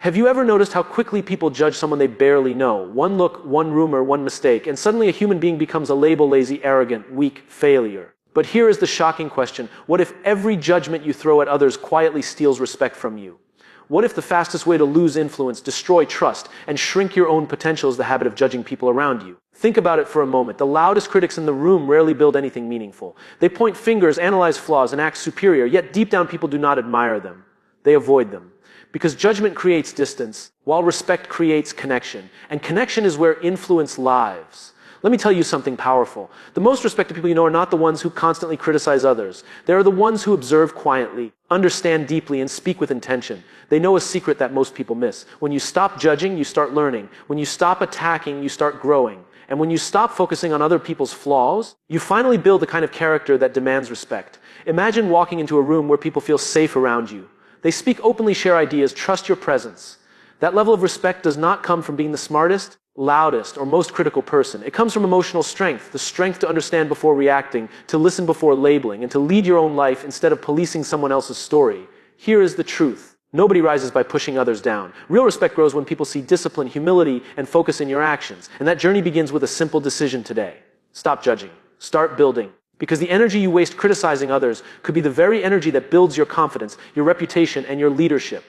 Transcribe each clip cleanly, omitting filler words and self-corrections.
Have you ever noticed how quickly people judge someone they barely know? One look, one rumor, one mistake, and suddenly a human being becomes a label: lazy, arrogant, weak, failure. But here is the shocking question. What if every judgment you throw at others quietly steals respect from you? What if the fastest way to lose influence, destroy trust, and shrink your own potential is the habit of judging people around you? Think about it for a moment. The loudest critics in the room rarely build anything meaningful. They point fingers, analyze flaws, and act superior, yet deep down people do not admire them. They avoid them. Because judgment creates distance, while respect creates connection. And connection is where influence lives. Let me tell you something powerful. The most respected people you know are not the ones who constantly criticize others. They are the ones who observe quietly, understand deeply, and speak with intention. They know a secret that most people miss. When you stop judging, you start learning. When you stop attacking, you start growing. And when you stop focusing on other people's flaws, you finally build the kind of character that demands respect. Imagine walking into a room where people feel safe around you. They speak openly, share ideas, trust your presence. That level of respect does not come from being the smartest, loudest, or most critical person. It comes from emotional strength, the strength to understand before reacting, to listen before labeling, and to lead your own life instead of policing someone else's story. Here is the truth. Nobody rises by pushing others down. Real respect grows when people see discipline, humility, and focus in your actions. And that journey begins with a simple decision today. Stop judging. Start building. Because the energy you waste criticizing others could be the very energy that builds your confidence, your reputation, and your leadership.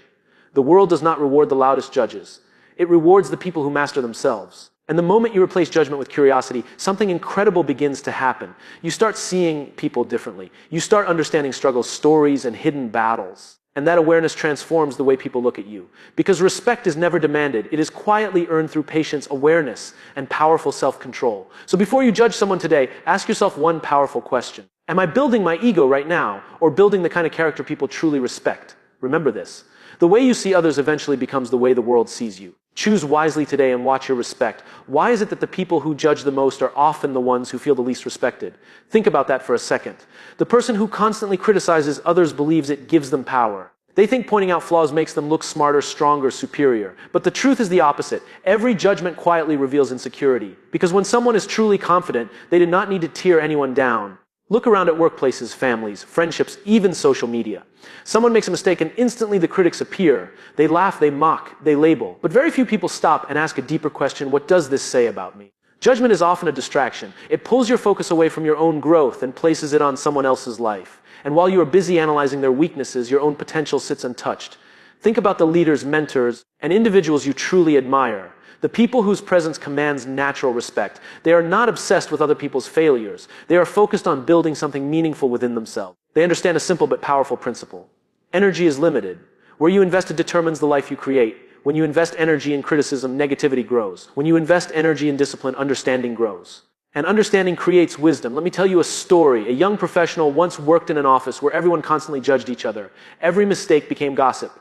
The world does not reward the loudest judges. It rewards the people who master themselves. And the moment you replace judgment with curiosity, something incredible begins to happen. You start seeing people differently. You start understanding struggles, stories, and hidden battles. And that awareness transforms the way people look at you. Because respect is never demanded. It is quietly earned through patience, awareness, and powerful self-control. So before you judge someone today, ask yourself one powerful question. Am I building my ego right now, or building the kind of character people truly respect? Remember this. The way you see others eventually becomes the way the world sees you. Choose wisely today and watch your respect. Why is it that the people who judge the most are often the ones who feel the least respected? Think about that for a second. The person who constantly criticizes others believes it gives them power. They think pointing out flaws makes them look smarter, stronger, superior. But the truth is the opposite. Every judgment quietly reveals insecurity. Because when someone is truly confident, they do not need to tear anyone down. Look around at workplaces, families, friendships, even social media. Someone makes a mistake and instantly the critics appear. They laugh, they mock, they label. But very few people stop and ask a deeper question: what does this say about me? Judgment is often a distraction. It pulls your focus away from your own growth and places it on someone else's life. And while you are busy analyzing their weaknesses, your own potential sits untouched. Think about the leaders, mentors, and individuals you truly admire. The people whose presence commands natural respect. They are not obsessed with other people's failures. They are focused on building something meaningful within themselves. They understand a simple but powerful principle. Energy is limited. Where you invest it determines the life you create. When you invest energy in criticism, negativity grows. When you invest energy in discipline, understanding grows. And understanding creates wisdom. Let me tell you a story. A young professional once worked in an office where everyone constantly judged each other. Every mistake became gossip.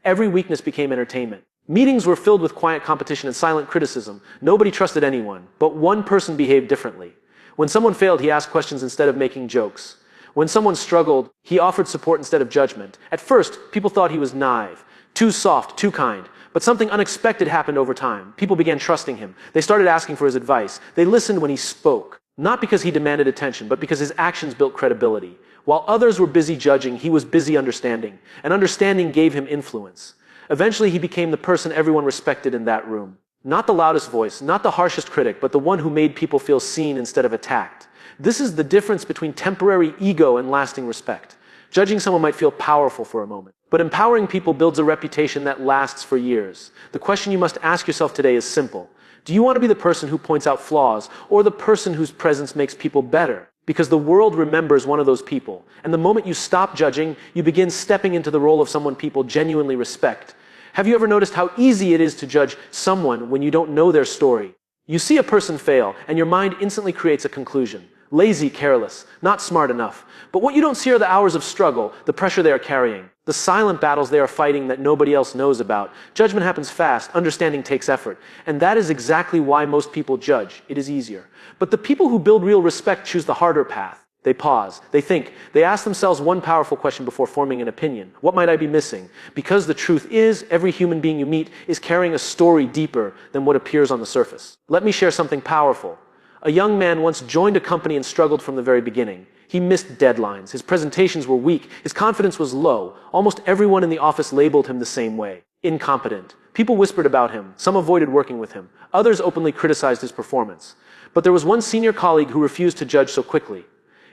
Every weakness became entertainment. Meetings were filled with quiet competition and silent criticism. Nobody trusted anyone, but one person behaved differently. When someone failed, he asked questions instead of making jokes. When someone struggled, he offered support instead of judgment. At first, people thought he was naive, too soft, too kind. But something unexpected happened over time. People began trusting him. They started asking for his advice. They listened when he spoke, not because he demanded attention, but because his actions built credibility. While others were busy judging, he was busy understanding, and understanding gave him influence. Eventually, he became the person everyone respected in that room. Not the loudest voice, not the harshest critic, but the one who made people feel seen instead of attacked. This is the difference between temporary ego and lasting respect. Judging someone might feel powerful for a moment, but empowering people builds a reputation that lasts for years. The question you must ask yourself today is simple. Do you want to be the person who points out flaws, or the person whose presence makes people better? Because the world remembers one of those people. And the moment you stop judging, you begin stepping into the role of someone people genuinely respect. Have you ever noticed how easy it is to judge someone when you don't know their story? You see a person fail, and your mind instantly creates a conclusion. Lazy, careless, not smart enough. But what you don't see are the hours of struggle, the pressure they are carrying, the silent battles they are fighting that nobody else knows about. Judgment happens fast, understanding takes effort. And that is exactly why most people judge. It is easier. But the people who build real respect choose the harder path. They pause, they think, they ask themselves one powerful question before forming an opinion. What might I be missing? Because the truth is, every human being you meet is carrying a story deeper than what appears on the surface. Let me share something powerful. A young man once joined a company and struggled from the very beginning. He missed deadlines, his presentations were weak, his confidence was low. Almost everyone in the office labeled him the same way. incompetent. People whispered about him, some avoided working with him, others openly criticized his performance. But there was one senior colleague who refused to judge so quickly.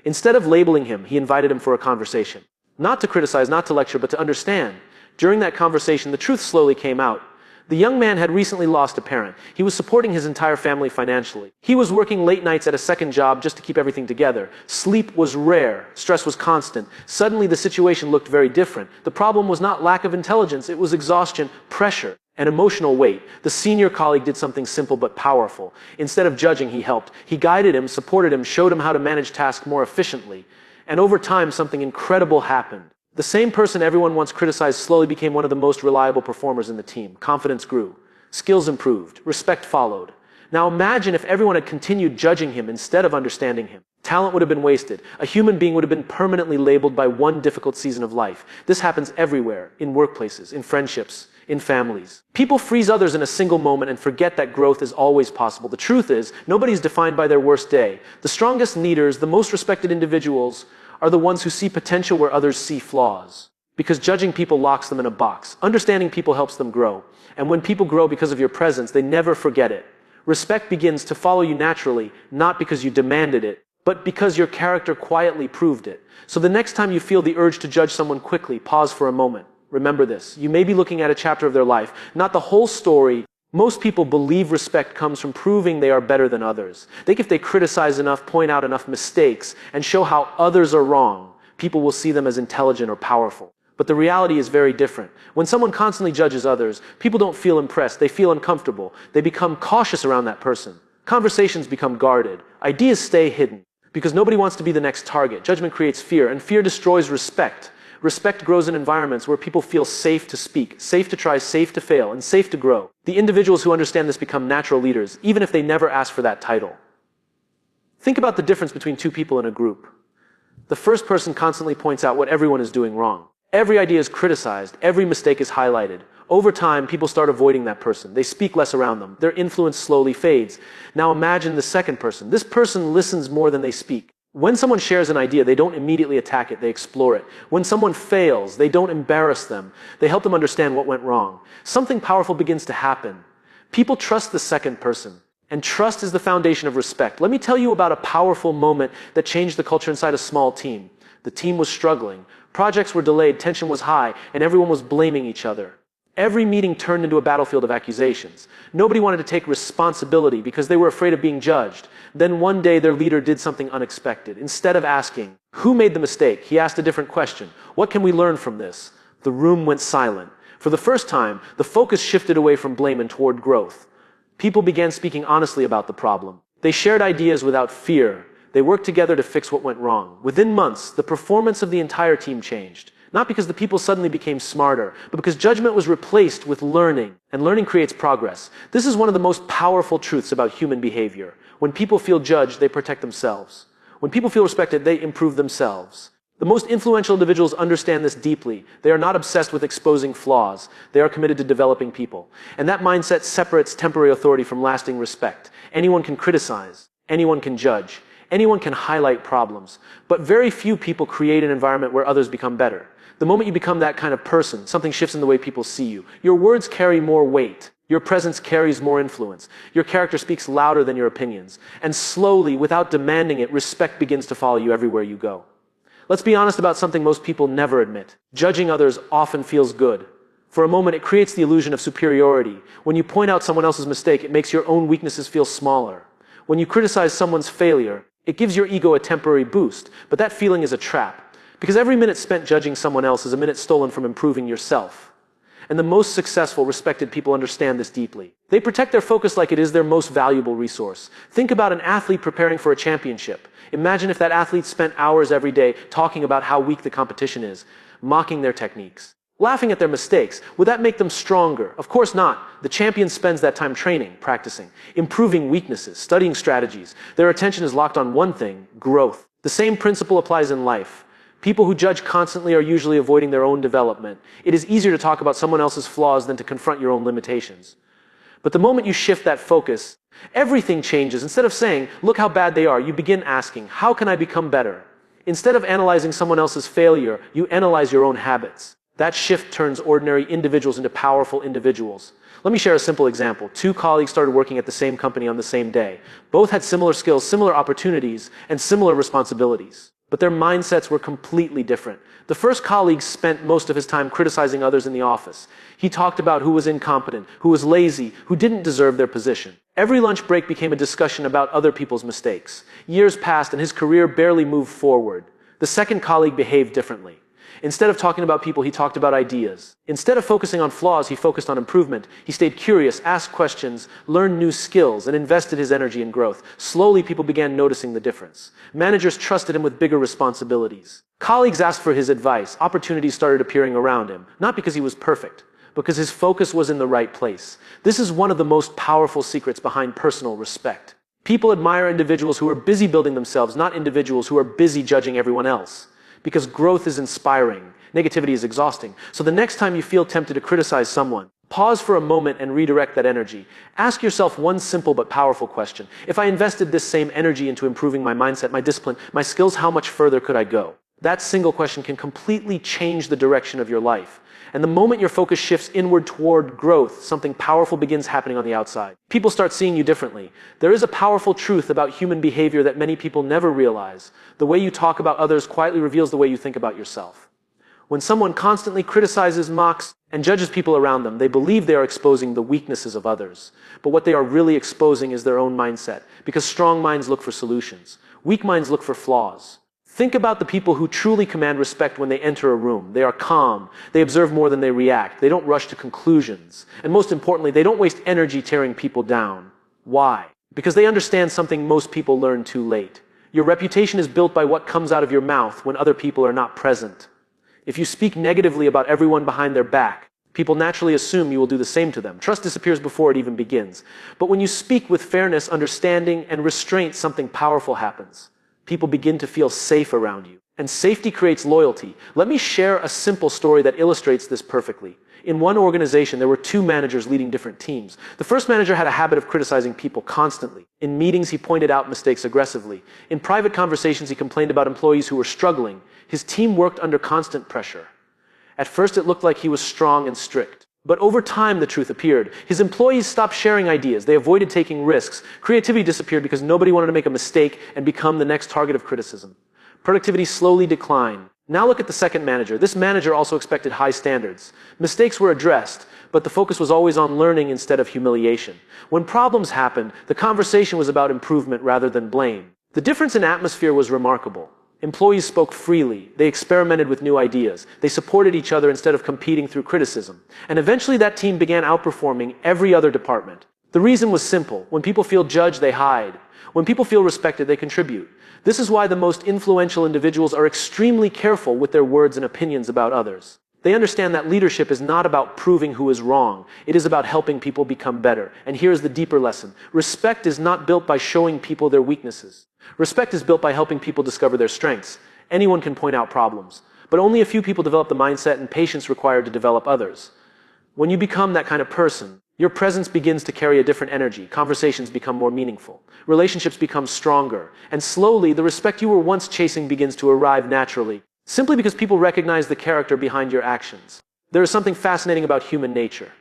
Instead of labeling him, he invited him for a conversation. Not to criticize, not to lecture, but to understand. During that conversation, the truth slowly came out. The young man had recently lost a parent. He was supporting his entire family financially. He was working late nights at a second job just to keep everything together. Sleep was rare. Stress was constant. Suddenly, the situation looked very different. The problem was not lack of intelligence. It was exhaustion, pressure, and emotional weight. The senior colleague did something simple but powerful. Instead of judging, he helped. He guided him, supported him, showed him how to manage tasks more efficiently. And over time, something incredible happened. The same person everyone once criticized slowly became one of the most reliable performers in the team. Confidence grew. Skills improved. Respect followed. Now imagine if everyone had continued judging him instead of understanding him. Talent would have been wasted. A human being would have been permanently labeled by one difficult season of life. This happens everywhere, in workplaces, in friendships, in families. People freeze others in a single moment and forget that growth is always possible. The truth is, nobody is defined by their worst day. The strongest leaders, the most respected individuals, are the ones who see potential where others see flaws. Because judging people locks them in a box. Understanding people helps them grow. And when people grow because of your presence, they never forget it. Respect begins to follow you naturally, not because you demanded it, but because your character quietly proved it. So the next time you feel the urge to judge someone quickly, pause for a moment. Remember this. You may be looking at a chapter of their life, not the whole story. Most people believe respect comes from proving they are better than others. Think if they criticize enough, point out enough mistakes, and show how others are wrong, people will see them as intelligent or powerful. But the reality is very different. When someone constantly judges others, people don't feel impressed. They feel uncomfortable. They become cautious around that person. Conversations become guarded. Ideas stay hidden. Because nobody wants to be the next target. Judgment creates fear, and fear destroys respect. Respect grows in environments where people feel safe to speak, safe to try, safe to fail, and safe to grow. The individuals who understand this become natural leaders, even if they never ask for that title. Think about the difference between two people in a group. The first person constantly points out what everyone is doing wrong. Every idea is criticized, every mistake is highlighted. Over time, people start avoiding that person. They speak less around them. Their influence slowly fades. Now imagine the second person. This person listens more than they speak. When someone shares an idea, they don't immediately attack it, they explore it. When someone fails, they don't embarrass them. They help them understand what went wrong. Something powerful begins to happen. People trust the second person. And trust is the foundation of respect. Let me tell you about a powerful moment that changed the culture inside a small team. The team was struggling. Projects were delayed, tension was high, and everyone was blaming each other. Every meeting turned into a battlefield of accusations. Nobody wanted to take responsibility because they were afraid of being judged. Then one day their leader did something unexpected. Instead of asking, "Who made the mistake?" he asked a different question. "What can we learn from this?" The room went silent. For the first time, the focus shifted away from blame and toward growth. People began speaking honestly about the problem. They shared ideas without fear. They worked together to fix what went wrong. Within months, the performance of the entire team changed. Not because the people suddenly became smarter, but because judgment was replaced with learning, and learning creates progress. This is one of the most powerful truths about human behavior. When people feel judged, they protect themselves. When people feel respected, they improve themselves. The most influential individuals understand this deeply. They are not obsessed with exposing flaws. They are committed to developing people. And that mindset separates temporary authority from lasting respect. Anyone can criticize. Anyone can judge. Anyone can highlight problems. But very few people create an environment where others become better. The moment you become that kind of person, something shifts in the way people see you. Your words carry more weight. Your presence carries more influence. Your character speaks louder than your opinions. And slowly, without demanding it, respect begins to follow you everywhere you go. Let's be honest about something most people never admit. Judging others often feels good. For a moment, it creates the illusion of superiority. When you point out someone else's mistake, it makes your own weaknesses feel smaller. When you criticize someone's failure, it gives your ego a temporary boost. But that feeling is a trap. Because every minute spent judging someone else is a minute stolen from improving yourself. And the most successful, respected people understand this deeply. They protect their focus like it is their most valuable resource. Think about an athlete preparing for a championship. Imagine if that athlete spent hours every day talking about how weak the competition is, mocking their techniques, laughing at their mistakes. Would that make them stronger? Of course not. The champion spends that time training, practicing, improving weaknesses, studying strategies. Their attention is locked on one thing: growth. The same principle applies in life. People who judge constantly are usually avoiding their own development. It is easier to talk about someone else's flaws than to confront your own limitations. But the moment you shift that focus, everything changes. Instead of saying, "Look how bad they are," you begin asking, "How can I become better?" Instead of analyzing someone else's failure, you analyze your own habits. That shift turns ordinary individuals into powerful individuals. Let me share a simple example. Two colleagues started working at the same company on the same day. Both had similar skills, similar opportunities, and similar responsibilities. But their mindsets were completely different. The first colleague spent most of his time criticizing others in the office. He talked about who was incompetent, who was lazy, who didn't deserve their position. Every lunch break became a discussion about other people's mistakes. Years passed and his career barely moved forward. The second colleague behaved differently. Instead of talking about people, he talked about ideas. Instead of focusing on flaws, he focused on improvement. He stayed curious, asked questions, learned new skills, and invested his energy in growth. Slowly, people began noticing the difference. Managers trusted him with bigger responsibilities. Colleagues asked for his advice. Opportunities started appearing around him, not because he was perfect, because his focus was in the right place. This is one of the most powerful secrets behind personal respect. People admire individuals who are busy building themselves, not individuals who are busy judging everyone else. Because growth is inspiring, negativity is exhausting. So the next time you feel tempted to criticize someone, pause for a moment and redirect that energy. Ask yourself one simple but powerful question. If I invested this same energy into improving my mindset, my discipline, my skills, how much further could I go? That single question can completely change the direction of your life. And the moment your focus shifts inward toward growth, something powerful begins happening on the outside. People start seeing you differently. There is a powerful truth about human behavior that many people never realize. The way you talk about others quietly reveals the way you think about yourself. When someone constantly criticizes, mocks, and judges people around them, they believe they are exposing the weaknesses of others. But what they are really exposing is their own mindset, because strong minds look for solutions. Weak minds look for flaws. Think about the people who truly command respect when they enter a room. They are calm. They observe more than they react. They don't rush to conclusions. And most importantly, they don't waste energy tearing people down. Why? Because they understand something most people learn too late. Your reputation is built by what comes out of your mouth when other people are not present. If you speak negatively about everyone behind their back, people naturally assume you will do the same to them. Trust disappears before it even begins. But when you speak with fairness, understanding, and restraint, something powerful happens. People begin to feel safe around you. And safety creates loyalty. Let me share a simple story that illustrates this perfectly. In one organization, there were two managers leading different teams. The first manager had a habit of criticizing people constantly. In meetings, he pointed out mistakes aggressively. In private conversations, he complained about employees who were struggling. His team worked under constant pressure. At first, it looked like he was strong and strict. But over time, the truth appeared. His employees stopped sharing ideas. They avoided taking risks. Creativity disappeared because nobody wanted to make a mistake and become the next target of criticism. Productivity slowly declined. Now look at the second manager. This manager also expected high standards. Mistakes were addressed, but the focus was always on learning instead of humiliation. When problems happened, the conversation was about improvement rather than blame. The difference in atmosphere was remarkable. Employees spoke freely. They experimented with new ideas. They supported each other instead of competing through criticism. And eventually that team began outperforming every other department. The reason was simple. When people feel judged, they hide. When people feel respected, they contribute. This is why the most influential individuals are extremely careful with their words and opinions about others. They understand that leadership is not about proving who is wrong. It is about helping people become better. And here's the deeper lesson. Respect is not built by showing people their weaknesses. Respect is built by helping people discover their strengths. Anyone can point out problems, but only a few people develop the mindset and patience required to develop others. When you become that kind of person, your presence begins to carry a different energy. Conversations become more meaningful. Relationships become stronger. And slowly, the respect you were once chasing begins to arrive naturally, simply because people recognize the character behind your actions. There is something fascinating about human nature.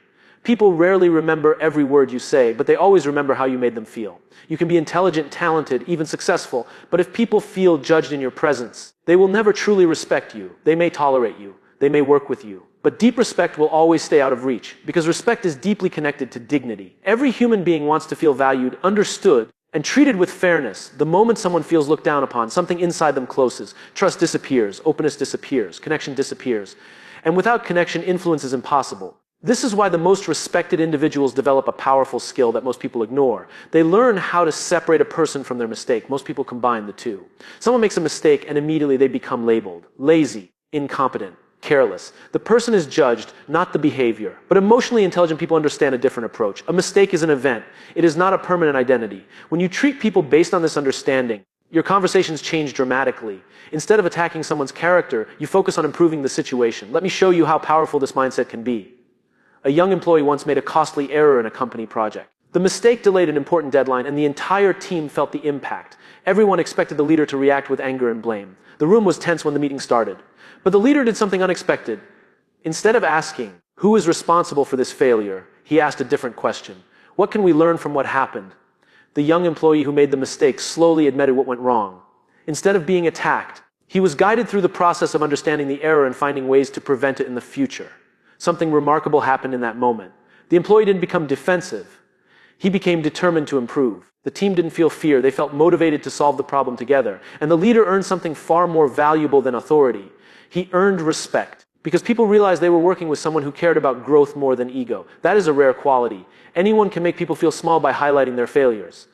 People rarely remember every word you say, but they always remember how you made them feel. You can be intelligent, talented, even successful, but if people feel judged in your presence, they will never truly respect you. They may tolerate you. They may work with you. But deep respect will always stay out of reach, because respect is deeply connected to dignity. Every human being wants to feel valued, understood, and treated with fairness. The moment someone feels looked down upon, something inside them closes. Trust disappears. Openness disappears. Connection disappears. And without connection, influence is impossible. This is why the most respected individuals develop a powerful skill that most people ignore. They learn how to separate a person from their mistake. Most people combine the two. Someone makes a mistake and immediately they become labeled lazy, incompetent, careless. The person is judged, not the behavior. But emotionally intelligent people understand a different approach. A mistake is an event. It is not a permanent identity. When you treat people based on this understanding, your conversations change dramatically. Instead of attacking someone's character, you focus on improving the situation. Let me show you how powerful this mindset can be. A young employee once made a costly error in a company project. The mistake delayed an important deadline, and the entire team felt the impact. Everyone expected the leader to react with anger and blame. The room was tense when the meeting started. But the leader did something unexpected. Instead of asking, who is responsible for this failure, he asked a different question. What can we learn from what happened? The young employee who made the mistake slowly admitted what went wrong. Instead of being attacked, he was guided through the process of understanding the error and finding ways to prevent it in the future. Something remarkable happened in that moment. The employee didn't become defensive. He became determined to improve. The team didn't feel fear. They felt motivated to solve the problem together. And the leader earned something far more valuable than authority. He earned respect. Because people realized they were working with someone who cared about growth more than ego. That is a rare quality. Anyone can make people feel small by highlighting their failures.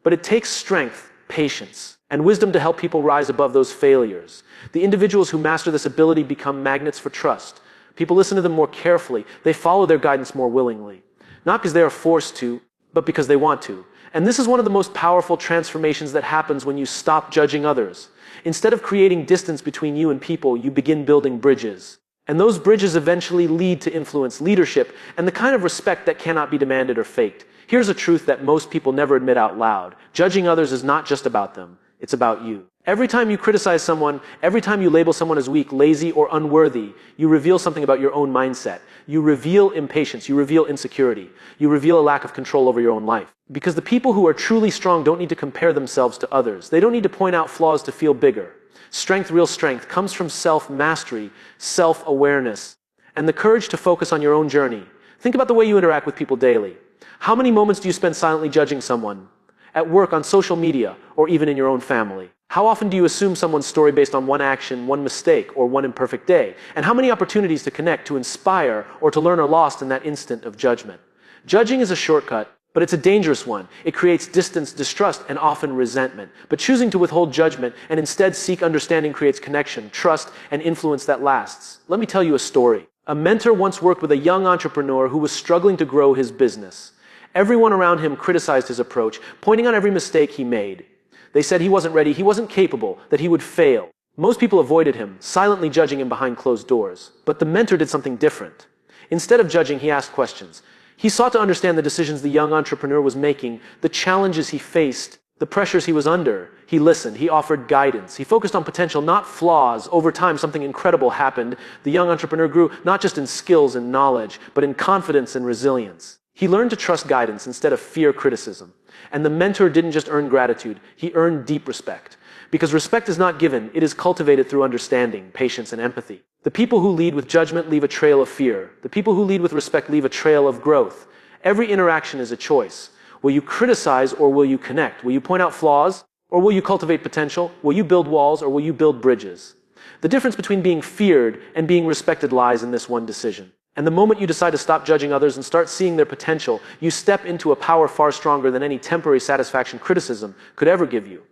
But it takes strength, patience, and wisdom to help people rise above those failures. The individuals who master this ability become magnets for trust. People listen to them more carefully. They follow their guidance more willingly. Not because they are forced to, but because they want to. And this is one of the most powerful transformations that happens when you stop judging others. Instead of creating distance between you and people, you begin building bridges. And those bridges eventually lead to influence, leadership, and the kind of respect that cannot be demanded or faked. Here's a truth that most people never admit out loud. Judging others is not just about them. It's about you. Every time you criticize someone, every time you label someone as weak, lazy, or unworthy, you reveal something about your own mindset. You reveal impatience. You reveal insecurity. You reveal a lack of control over your own life. Because the people who are truly strong don't need to compare themselves to others. They don't need to point out flaws to feel bigger. Strength, real strength, comes from self-mastery, self-awareness, and the courage to focus on your own journey. Think about the way you interact with people daily. How many moments do you spend silently judging someone? At work, on social media, or even in your own family? How often do you assume someone's story based on one action, one mistake, or one imperfect day? And how many opportunities to connect, to inspire, or to learn are lost in that instant of judgment? Judging is a shortcut, but it's a dangerous one. It creates distance, distrust, and often resentment. But choosing to withhold judgment and instead seek understanding creates connection, trust, and influence that lasts. Let me tell you a story. A mentor once worked with a young entrepreneur who was struggling to grow his business. Everyone around him criticized his approach, pointing out every mistake he made. They said he wasn't ready, he wasn't capable, that he would fail. Most people avoided him, silently judging him behind closed doors. But the mentor did something different. Instead of judging, he asked questions. He sought to understand the decisions the young entrepreneur was making, the challenges he faced, the pressures he was under. He listened. He offered guidance. He focused on potential, not flaws. Over time, something incredible happened. The young entrepreneur grew not just in skills and knowledge, but in confidence and resilience. He learned to trust guidance instead of fear criticism. And the mentor didn't just earn gratitude, he earned deep respect. Because respect is not given, it is cultivated through understanding, patience, and empathy. The people who lead with judgment leave a trail of fear. The people who lead with respect leave a trail of growth. Every interaction is a choice. Will you criticize or will you connect? Will you point out flaws or will you cultivate potential? Will you build walls or will you build bridges? The difference between being feared and being respected lies in this one decision. And the moment you decide to stop judging others and start seeing their potential, you step into a power far stronger than any temporary satisfaction criticism could ever give you.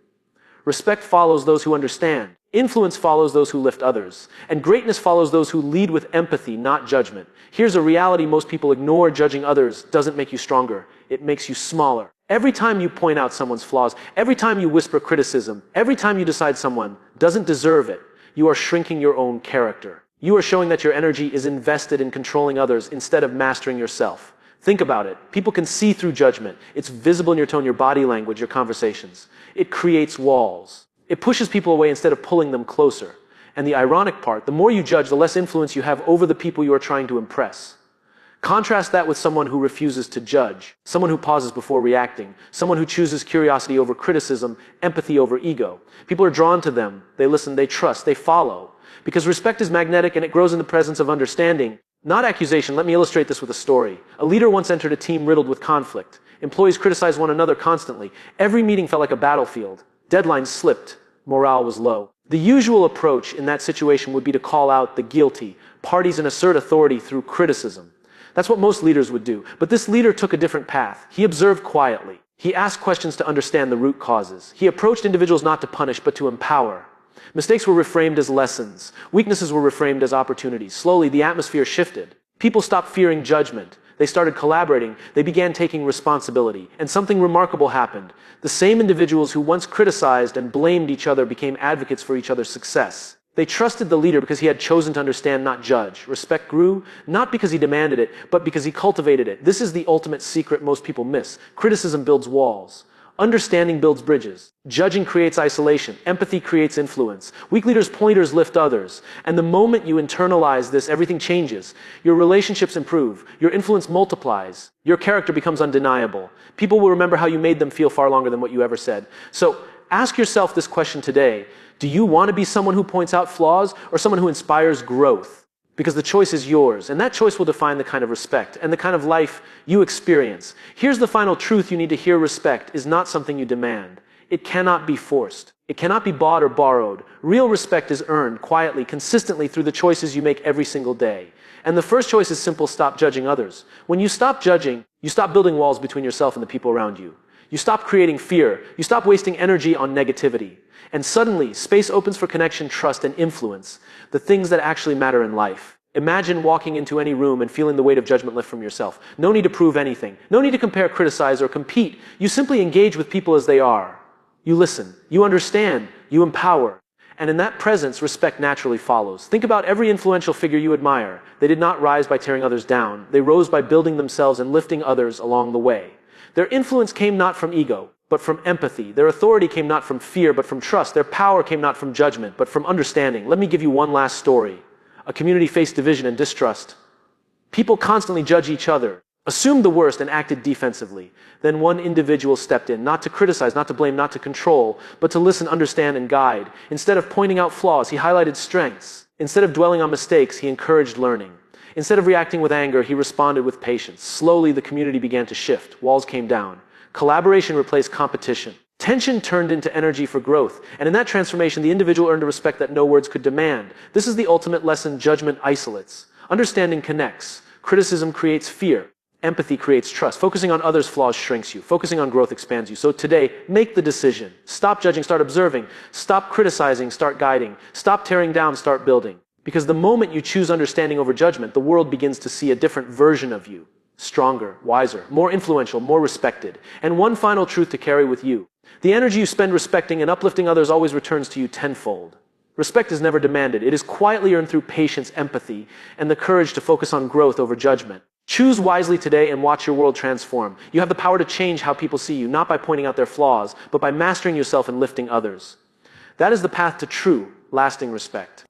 Respect follows those who understand. Influence follows those who lift others. And greatness follows those who lead with empathy, not judgment. Here's a reality most people ignore: judging others doesn't make you stronger. It makes you smaller. Every time you point out someone's flaws, every time you whisper criticism, every time you decide someone doesn't deserve it, you are shrinking your own character. You are showing that your energy is invested in controlling others instead of mastering yourself. Think about it. People can see through judgment. It's visible in your tone, your body language, your conversations. It creates walls. It pushes people away instead of pulling them closer. And the ironic part, the more you judge, the less influence you have over the people you are trying to impress. Contrast that with someone who refuses to judge, someone who pauses before reacting, someone who chooses curiosity over criticism, empathy over ego. People are drawn to them. They listen, they trust, they follow. Because respect is magnetic and it grows in the presence of understanding, not accusation. Let me illustrate this with a story. A leader once entered a team riddled with conflict. Employees criticized one another constantly. Every meeting felt like a battlefield. Deadlines slipped. Morale was low. The usual approach in that situation would be to call out the guilty parties and assert authority through criticism. That's what most leaders would do. But this leader took a different path. He observed quietly. He asked questions to understand the root causes. He approached individuals not to punish, but to empower. Mistakes were reframed as lessons. Weaknesses were reframed as opportunities. Slowly, the atmosphere shifted. People stopped fearing judgment. They started collaborating. They began taking responsibility. And something remarkable happened. The same individuals who once criticized and blamed each other became advocates for each other's success. They trusted the leader because he had chosen to understand, not judge. Respect grew, not because he demanded it, but because he cultivated it. This is the ultimate secret most people miss. Criticism builds walls. Understanding builds bridges. Judging creates isolation. Empathy creates influence. Weak leaders' pointers lift others. And the moment you internalize this, everything changes. Your relationships improve. Your influence multiplies. Your character becomes undeniable. People will remember how you made them feel far longer than what you ever said. So ask yourself this question today. Do you want to be someone who points out flaws or someone who inspires growth? Because the choice is yours, and that choice will define the kind of respect and the kind of life you experience. Here's the final truth you need to hear: respect is not something you demand. It cannot be forced. It cannot be bought or borrowed. Real respect is earned quietly, consistently through the choices you make every single day. And the first choice is simple: stop judging others. When you stop judging, you stop building walls between yourself and the people around you. You stop creating fear. You stop wasting energy on negativity. And suddenly, space opens for connection, trust, and influence, the things that actually matter in life. Imagine walking into any room and feeling the weight of judgment lift from yourself. No need to prove anything. No need to compare, criticize, or compete. You simply engage with people as they are. You listen. You understand. You empower. And in that presence, respect naturally follows. Think about every influential figure you admire. They did not rise by tearing others down. They rose by building themselves and lifting others along the way. Their influence came not from ego, but from empathy. Their authority came not from fear, but from trust. Their power came not from judgment, but from understanding. Let me give you one last story. A community faced division and distrust. People constantly judge each other, assumed the worst, and acted defensively. Then one individual stepped in, not to criticize, not to blame, not to control, but to listen, understand, and guide. Instead of pointing out flaws, he highlighted strengths. Instead of dwelling on mistakes, he encouraged learning. Instead of reacting with anger, he responded with patience. Slowly, the community began to shift. Walls came down. Collaboration replaced competition. Tension turned into energy for growth. And in that transformation, the individual earned a respect that no words could demand. This is the ultimate lesson: judgment isolates. Understanding connects. Criticism creates fear. Empathy creates trust. Focusing on others' flaws shrinks you. Focusing on growth expands you. So today, make the decision. Stop judging, start observing. Stop criticizing, start guiding. Stop tearing down, start building. Because the moment you choose understanding over judgment, the world begins to see a different version of you. Stronger, wiser, more influential, more respected. And one final truth to carry with you: the energy you spend respecting and uplifting others always returns to you tenfold. Respect is never demanded. It is quietly earned through patience, empathy, and the courage to focus on growth over judgment. Choose wisely today and watch your world transform. You have the power to change how people see you, not by pointing out their flaws, but by mastering yourself and lifting others. That is the path to true, lasting respect.